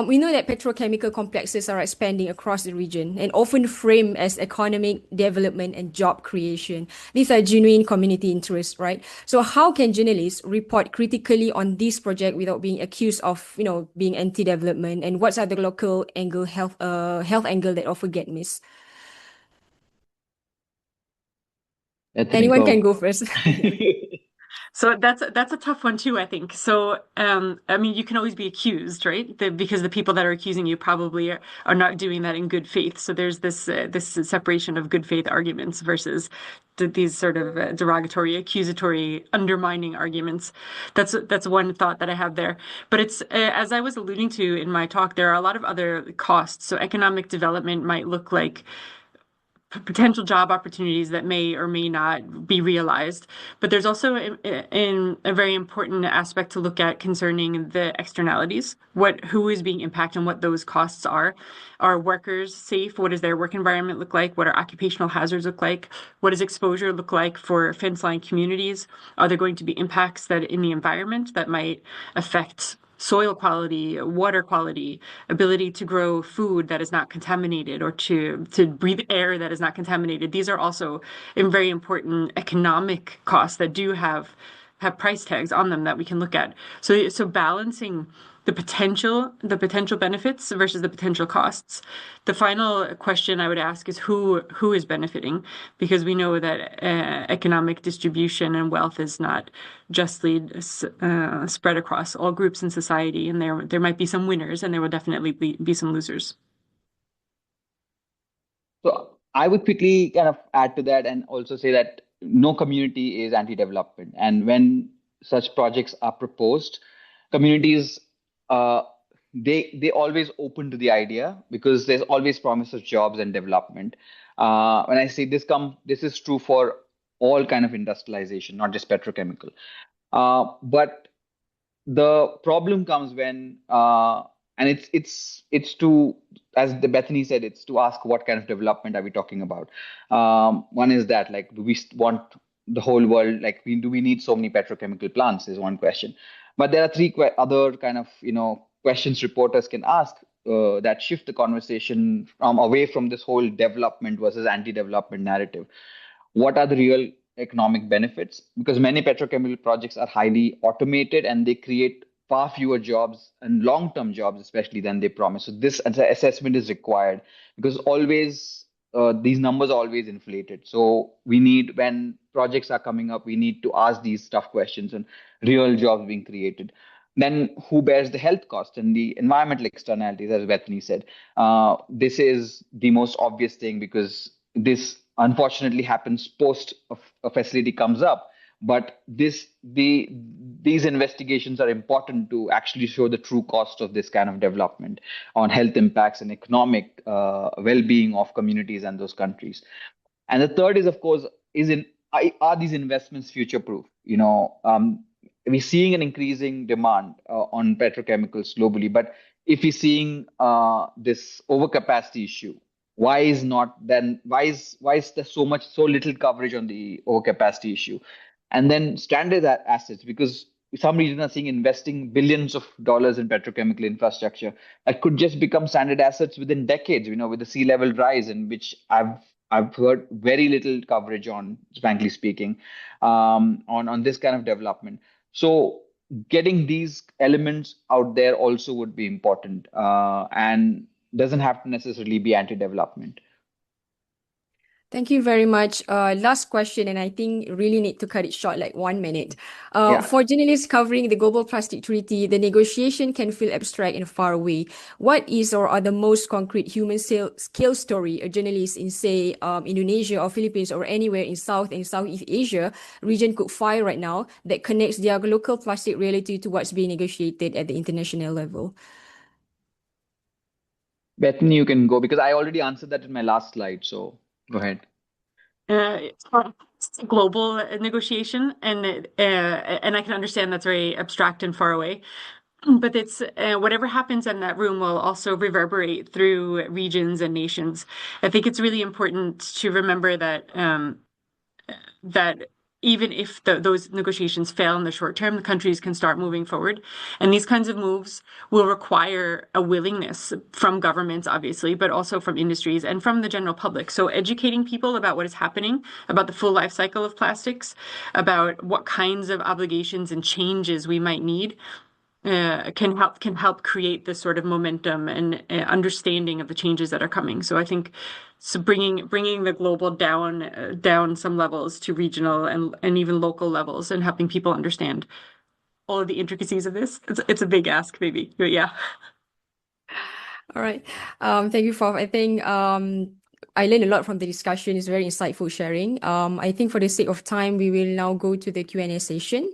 Speaker 1: We know that petrochemical complexes are expanding across the region and often framed as economic development and job creation. These are genuine community interests, right? So how can journalists report critically on this project without being accused of, being anti-development? And what are the local health angle that often get missed? Anyone can go first.
Speaker 2: So that's a tough one too, I think. So, I mean, you can always be accused, right? Because the people that are accusing you probably are not doing that in good faith. So there's this separation of good faith arguments versus these sort of derogatory, accusatory, undermining arguments. That's one thought that I have there. But it's as I was alluding to in my talk, there are a lot of other costs. So economic development might look like potential job opportunities that may or may not be realized. But there's also a very important aspect to look at concerning the externalities, who is being impacted and what those costs are. Are workers safe? What does their work environment look like? What are occupational hazards look like? What does exposure look like for fence-line communities? Are there going to be impacts that in the environment that might affect soil quality, water quality, ability to grow food that is not contaminated, or to breathe air that is not contaminated? These are also very important economic costs that do have price tags on them that we can look at. So balancing the potential benefits versus the potential costs. The final question I would ask is who is benefiting, because we know that economic distribution and wealth is not justly spread across all groups in society, and there might be some winners and there will definitely be some losers.
Speaker 3: So I would quickly kind of add to that and also say that no community is anti-development, and when such projects are proposed, communities they always open to the idea because there's always promise of jobs and development. When I say this is true for all kind of industrialization, not just petrochemical. But the problem comes when and it's to, as the Bethany said, it's to ask what kind of development are we talking about. One is that, like, do we want the whole world, like, do we need so many petrochemical plants is one question. But there are three other kind of questions reporters can ask that shift the conversation away from this whole development versus anti-development narrative. What are the real economic benefits? Because many petrochemical projects are highly automated and they create far fewer jobs and long-term jobs, especially, than they promise. So this assessment is required because always these numbers are always inflated. So when projects are coming up, we need to ask these tough questions and real jobs being created. Then who bears the health cost and the environmental externalities, as Bethany said? This is the most obvious thing because this unfortunately happens post a facility comes up. But the these investigations are important to actually show the true cost of this kind of development on health impacts and economic well-being of communities and those countries. And the third is, of course, are these investments future-proof? We're seeing an increasing demand on petrochemicals globally, but if we're seeing this overcapacity issue, why is there so little coverage on the overcapacity issue? And then stranded assets, because some regions are seeing investing billions of dollars in petrochemical infrastructure that could just become stranded assets within decades, with the sea level rise, in which I've heard very little coverage on, frankly speaking, on this kind of development. So getting these elements out there also would be important, and doesn't have to necessarily be anti-development.
Speaker 1: Thank you very much. Last question, and I think really need to cut it short, like 1 minute.
Speaker 3: Yeah.
Speaker 1: For journalists covering the Global Plastic Treaty, the negotiation can feel abstract and far away. What is or are the most concrete human scale story a journalist in, say, Indonesia or Philippines or anywhere in South and Southeast Asia region could find right now that connects their local plastic reality to what's being negotiated at the international level?
Speaker 3: Bethany, you can go because I already answered that in my last slide. So go ahead.
Speaker 2: It's a global negotiation, and I can understand that's very abstract and far away. But it's whatever happens in that room will also reverberate through regions and nations. I think it's really important to remember that that even if those negotiations fail in the short term, the countries can start moving forward. And these kinds of moves will require a willingness from governments, obviously, but also from industries and from the general public. So educating people about what is happening, about the full life cycle of plastics, about what kinds of obligations and changes we might need, can help create this sort of momentum and understanding of the changes that are coming. So I think bringing the global down some levels to regional and even local levels, and helping people understand all of the intricacies of this. It's a big ask, maybe, but yeah.
Speaker 1: All right. Thank you, Fof. I think I learned a lot from the discussion. It's very insightful sharing. I think for the sake of time, we will now go to the Q&A session.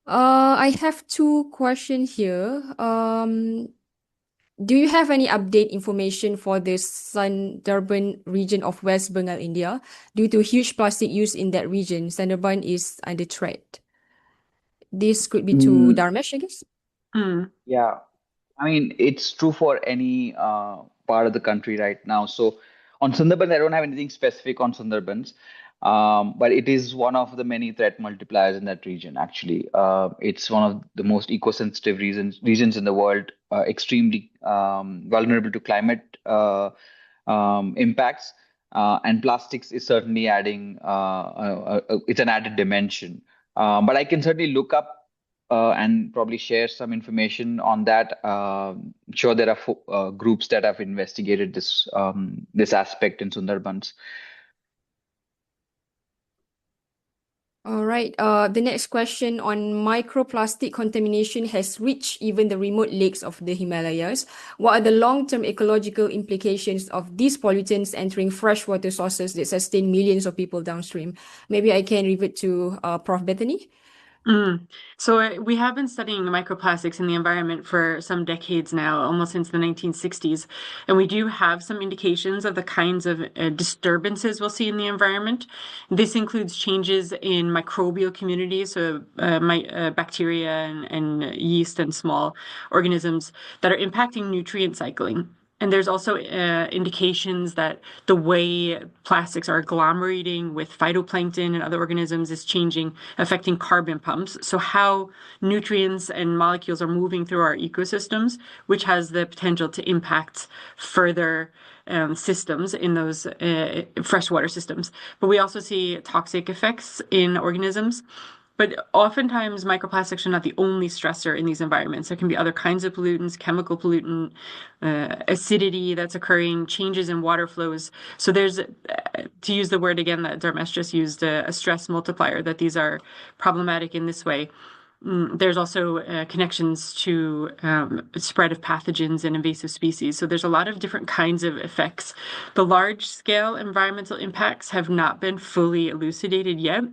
Speaker 1: I have two questions here. Do you have any update information for the Sundarban region of West Bengal, India? Due to huge plastic use in that region, Sundarban is under threat. This could be to Dharmesh, I guess.
Speaker 3: Yeah, I mean, it's true for any part of the country right now. So on Sundarbans, I don't have anything specific on Sundarbans, but it is one of the many threat multipliers in that region, actually. It's one of the most eco-sensitive regions in the world, extremely vulnerable to climate impacts. And plastics is certainly adding, it's an added dimension. But I can certainly look up and probably share some information on that. I'm sure there are groups that have investigated this aspect in Sundarbans.
Speaker 1: All right. The next question on microplastic contamination has reached even the remote lakes of the Himalayas. What are the long-term ecological implications of these pollutants entering freshwater sources that sustain millions of people downstream? Maybe I can revert to Prof. Bethany.
Speaker 2: So we have been studying microplastics in the environment for some decades now, almost since the 1960s. And we do have some indications of the kinds of disturbances we'll see in the environment. This includes changes in microbial communities, so bacteria and yeast and small organisms that are impacting nutrient cycling. And there's also indications that the way plastics are agglomerating with phytoplankton and other organisms is changing, affecting carbon pumps. So how nutrients and molecules are moving through our ecosystems, which has the potential to impact further systems in those freshwater systems. But we also see toxic effects in organisms. But oftentimes, microplastics are not the only stressor in these environments. There can be other kinds of pollutants, chemical pollutant, acidity that's occurring, changes in water flows. So there's, to use the word again that Dharmesh just used, a stress multiplier, that these are problematic in this way. there's also connections to spread of pathogens and invasive species. So there's a lot of different kinds of effects. The large-scale environmental impacts have not been fully elucidated yet.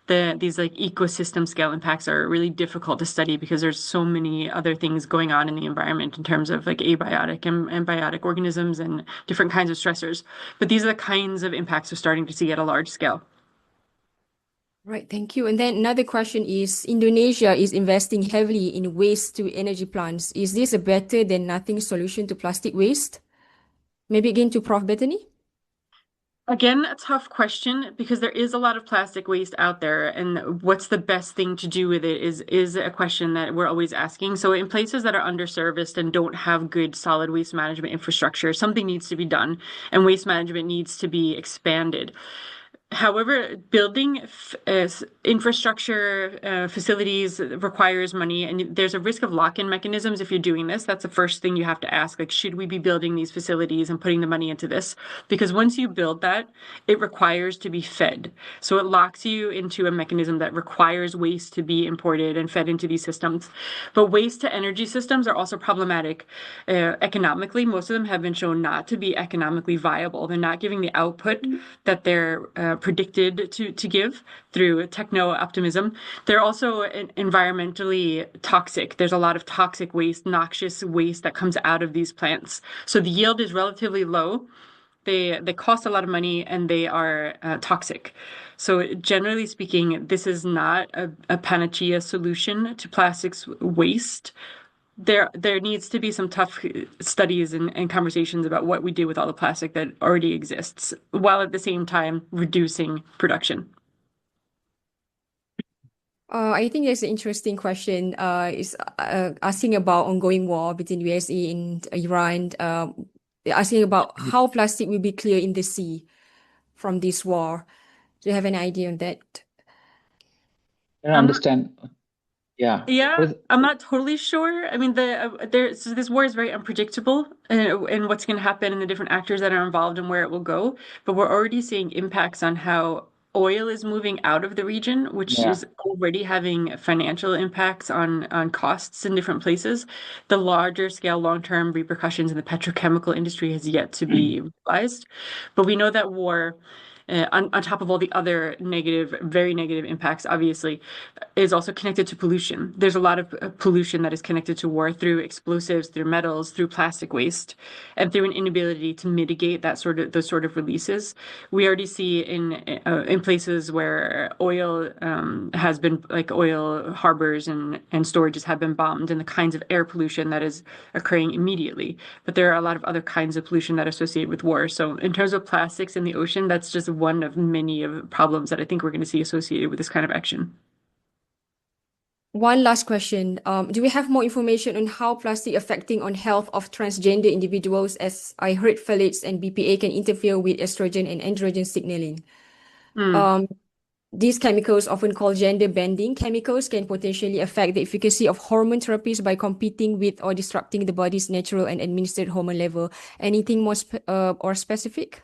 Speaker 2: These like ecosystem scale impacts are really difficult to study because there's so many other things going on in the environment in terms of like abiotic and biotic organisms and different kinds of stressors. But these are the kinds of impacts we're starting to see at a large scale.
Speaker 1: Right, thank you. And then another question is, Indonesia is investing heavily in waste to energy plants. Is this a better than nothing solution to plastic waste? Maybe again to Prof. Bethany?
Speaker 2: Again, a tough question because there is a lot of plastic waste out there, and what's the best thing to do with it is a question that we're always asking. So in places that are underserviced and don't have good solid waste management infrastructure, something needs to be done, and waste management needs to be expanded. However, building infrastructure facilities requires money, and there's a risk of lock-in mechanisms if you're doing this. That's the first thing you have to ask, like, should we be building these facilities and putting the money into this? Because once you build that, it requires to be fed. So it locks you into a mechanism that requires waste to be imported and fed into these systems. But waste to energy systems are also problematic economically. Most of them have been shown not to be economically viable. They're not giving the output that they're predicted to give through techno-optimism. They're also environmentally toxic. There's a lot of toxic waste, noxious waste that comes out of these plants. So the yield is relatively low. They cost a lot of money and they are toxic. So generally speaking, this is not a panacea solution to plastics waste. There needs to be some tough studies and conversations about what we do with all the plastic that already exists, while at the same time reducing production.
Speaker 1: I think there's an interesting question. Is asking about ongoing war between USA and Iran. They're asking about how plastic will be clear in the sea from this war. Do you have any idea on that?
Speaker 3: I don't understand. Yeah.
Speaker 2: Yeah, I'm not totally sure. I mean, so this war is very unpredictable in what's going to happen and the different actors that are involved and where it will go. But we're already seeing impacts on how oil is moving out of the region, which
Speaker 3: Yeah.
Speaker 2: is already having financial impacts on costs in different places. The larger scale long-term repercussions in the petrochemical industry has yet to be realized. But we know that war, on top of all the other negative, very negative impacts, obviously, is also connected to pollution. There's a lot of pollution that is connected to war through explosives, through metals, through plastic waste, and through an inability to mitigate those sort of releases. We already see in places where oil has been, like oil harbors and storages have been bombed, and the kinds of air pollution that is occurring immediately. But there are a lot of other kinds of pollution that are associated with war. So in terms of plastics in the ocean, that's just one of many of problems that I think we're going to see associated with this kind of action.
Speaker 1: One last question. Do we have more information on how plastic affecting on health of transgender individuals? As I heard, phthalates and BPA can interfere with estrogen and androgen signaling. These chemicals, often called gender-bending chemicals, can potentially affect the efficacy of hormone therapies by competing with or disrupting the body's natural and administered hormone level. Anything more or specific?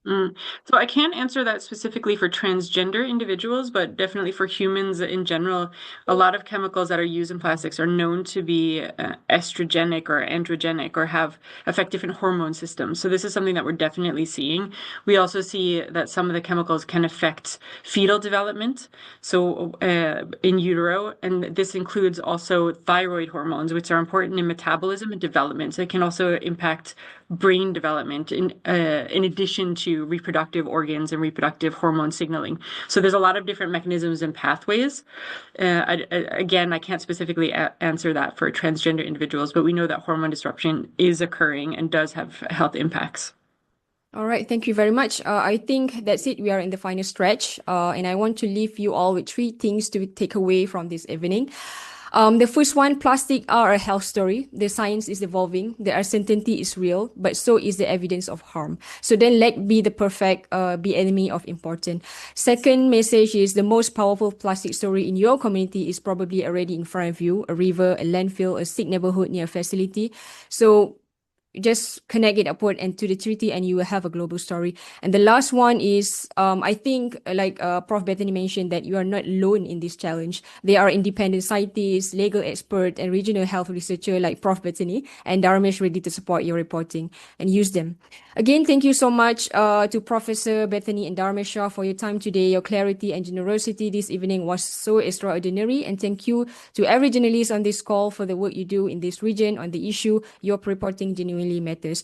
Speaker 2: So I can't answer that specifically for transgender individuals, but definitely for humans in general, a lot of chemicals that are used in plastics are known to be estrogenic or androgenic or affect different hormone systems. So this is something that we're definitely seeing. We also see that some of the chemicals can affect fetal development, so in utero, and this includes also thyroid hormones, which are important in metabolism and development. So it can also impact brain development in addition to reproductive organs and reproductive hormone signaling. So there's a lot of different mechanisms and pathways. Again, I can't specifically answer that for transgender individuals, but we know that hormone disruption is occurring and does have health impacts.
Speaker 1: All right, thank you very much. I think that's it. We are in the final stretch, and I want to leave you all with 3 things to take away from this evening. The first one, plastic are a health story. The science is evolving. The uncertainty is real, but so is the evidence of harm. So then let be the perfect, be enemy of important. Second message is the most powerful plastic story in your community is probably already in front of you. A river, a landfill, a sick neighborhood near a facility. So just connect it upward and to the treaty, and you will have a global story. And the last one is, I think, like Prof. Bethany mentioned, that you are not alone in this challenge. There are independent scientists, legal experts, and regional health researcher like Prof. Bethany and Dharmesh ready to support your reporting and use them. Again, thank you so much to Professor Bethany and Dharmesh Shah for your time today. Your clarity and generosity this evening was so extraordinary. And thank you to every journalist on this call for the work you do in this region on the issue. Your reporting genuinely matters.